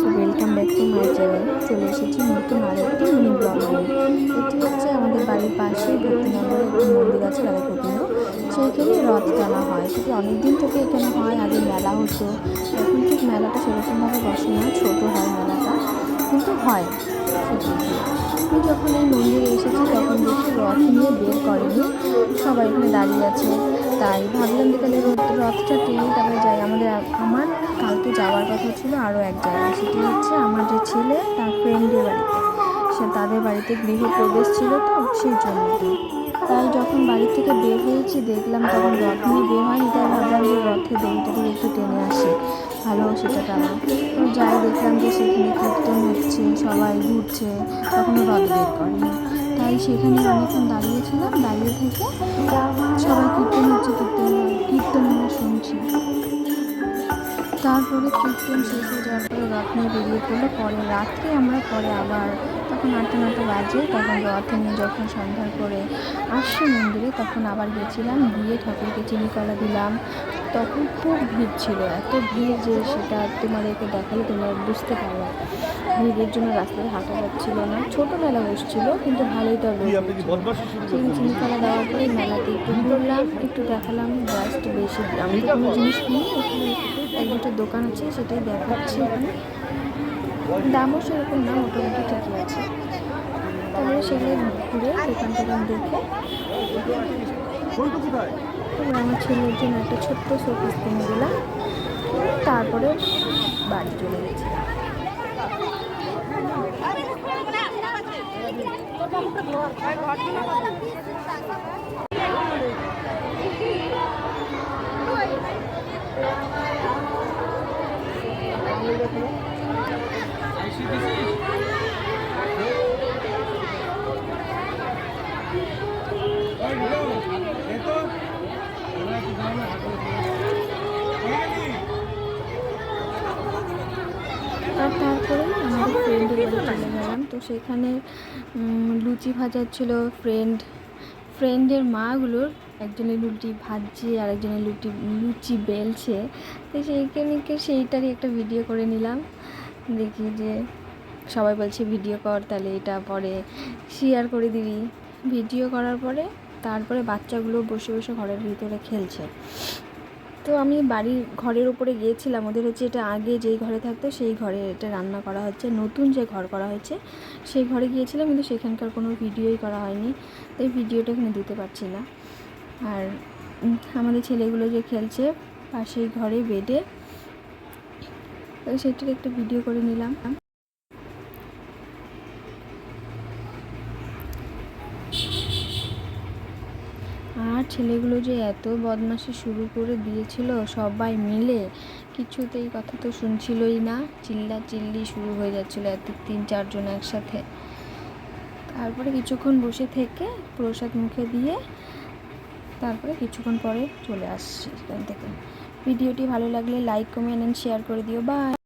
So welcome back to my channel. চলে এসেছি নতুন আরেকটি মিনি ব্লগ নিয়ে। এটি হচ্ছে আমাদের বাড়ির পাশেই ভক্তিনগরে একটি মন্দির আছে রাধা গোবিন্দ, সেইখানে রথ টানা হয়। সেটি অনেক দিন থেকে এখানে হয়। আগে মেলা হতো, এখন ঠিক মেলাটা সেরকমভাবে বসে না, ছোট হয় মেলাটা, কিন্তু হয় সেটি। আমি যখন এই মন্দিরে এসেছি তখন দেখি রথ নিয়ে বের করেনি, সবাই এখানে দাঁড়িয়ে আছে। তাই ভাবলাম যে তাহলে রথটা টেনে তারপরে যাই। আমার কালকে যাওয়ার কথা ছিল আরও এক জায়গায়, সেটি হচ্ছে আমার যে ছেলে তার ফ্রেন্ডের বাড়িতে। তাদের বাড়িতে গৃহপ্রবেশ ছিল, তো সেই জন্য। তাই যখন বাড়ি থেকে বের হয়েছি দেখলাম তখন রথ নিয়ে বের হয়নি, তাই ভাবলাম যে রথের দড়িটা করে একটু টেনে আসি, ভালো সেটা টানা। তো যাই, দেখলাম যে সেখানে কীর্তন হচ্ছে, সবাই ঘুরছে, তখনও রথ বের করেনি। তাই সেখানে অনেকক্ষণ দাঁড়িয়েছিলাম, দাঁড়িয়ে থেকে সবাই কীর্তন হচ্ছে, কীর্তন আমরা শুনছি। তারপরে কীর্তন শেষ হয়ে যাওয়ার পরে রথ নিয়ে বেরিয়ে পড়লো। রাত্রে আমরা আবার তখন 8টা বাজে, তখন রথ নিয়ে যখন সন্ধ্যার পরে আসছি মন্দিরে, তখন আবার গেছিলাম, গিয়ে ঠাকুরকে চিনি কলা দিলাম। তখন খুব ভিড় ছিল, এত ভিড় যে সেটা তোমাদেরকে দেখালে তোমরা বুঝতে পারবে। ভিড়ের জন্য রাস্তায় হাঁটা যাচ্ছিল না। ছোটো মেলা বসছিল, কিন্তু ভালোই তার সেই চিনি কলা দেওয়ার পরে মেলাতে একটু ঘুরলাম, একটু দেখালাম, জাস্ট বেশি আমি তো কোনো জিনিস কিনি, এখানে এক দুটো দোকান আছে সেটাই দেখাচ্ছি। এখানে দামও সেরকম না, মোটামুটি ঠিকই আছে। তারপরে সেগুলো ঘুরে দোকান দেখে আমার ছেলের জন্য একটা ছোট্ট শোপিস কিনে দিলাম। তারপরে বাড়ি চলে গেছি। আর তারপরে আমাদের ফ্রেন্ডের বাড়ি চলে গেলাম। তো সেখানে লুচি ভাজা ছিল। ফ্রেন্ডের মাগুলোর একজনের লুচি ভাজছে আর একজনের লুচি বেলছে। তো সেইটারই একটা ভিডিও করে নিলাম। দেখি যে সবাই বলছে ভিডিও কর, তাহলে এটা পরে শেয়ার করে দিবি। ভিডিও করার পরে তারপরে বাচ্চাগুলো বসে বসে ঘরের ভিতরে খেলছে। তো আমি ঘরের উপরে গিয়েছিলাম, ওদের হচ্ছে এটা আগে যেই ঘরে থাকতো সেই ঘরে এটা রান্না করা হচ্ছে, নতুন যে ঘর করা হয়েছে সেই ঘরে গিয়েছিলাম, কিন্তু সেখানকার কোনো ভিডিওই করা হয়নি, তাই ভিডিওটা এখানে দিতে পারছি না। আর আমাদের ছেলেগুলো যে খেলছে পাশেই ঘরে বেডে, তো সেটার একটা ভিডিও করে নিলাম। আর ছেলেগুলো যে এত বদমাশি শুরু করে দিয়েছিল সবাই মিলে, কিছুতেই কথা তো শুনছিলই না, চিল্লাচিল্লি শুরু হয়ে যাচ্ছিলো এত 3-4 জন একসাথে। তারপরে কিছুক্ষণ বসে থেকে প্রসাদ মুখে দিয়ে তারপরে কিছুক্ষণ পরে চলে আসছি এখান থেকে। ভিডিওটি ভালো লাগলে লাইক, কমেন্ট অ্যান্ড শেয়ার করে দিও। বাই।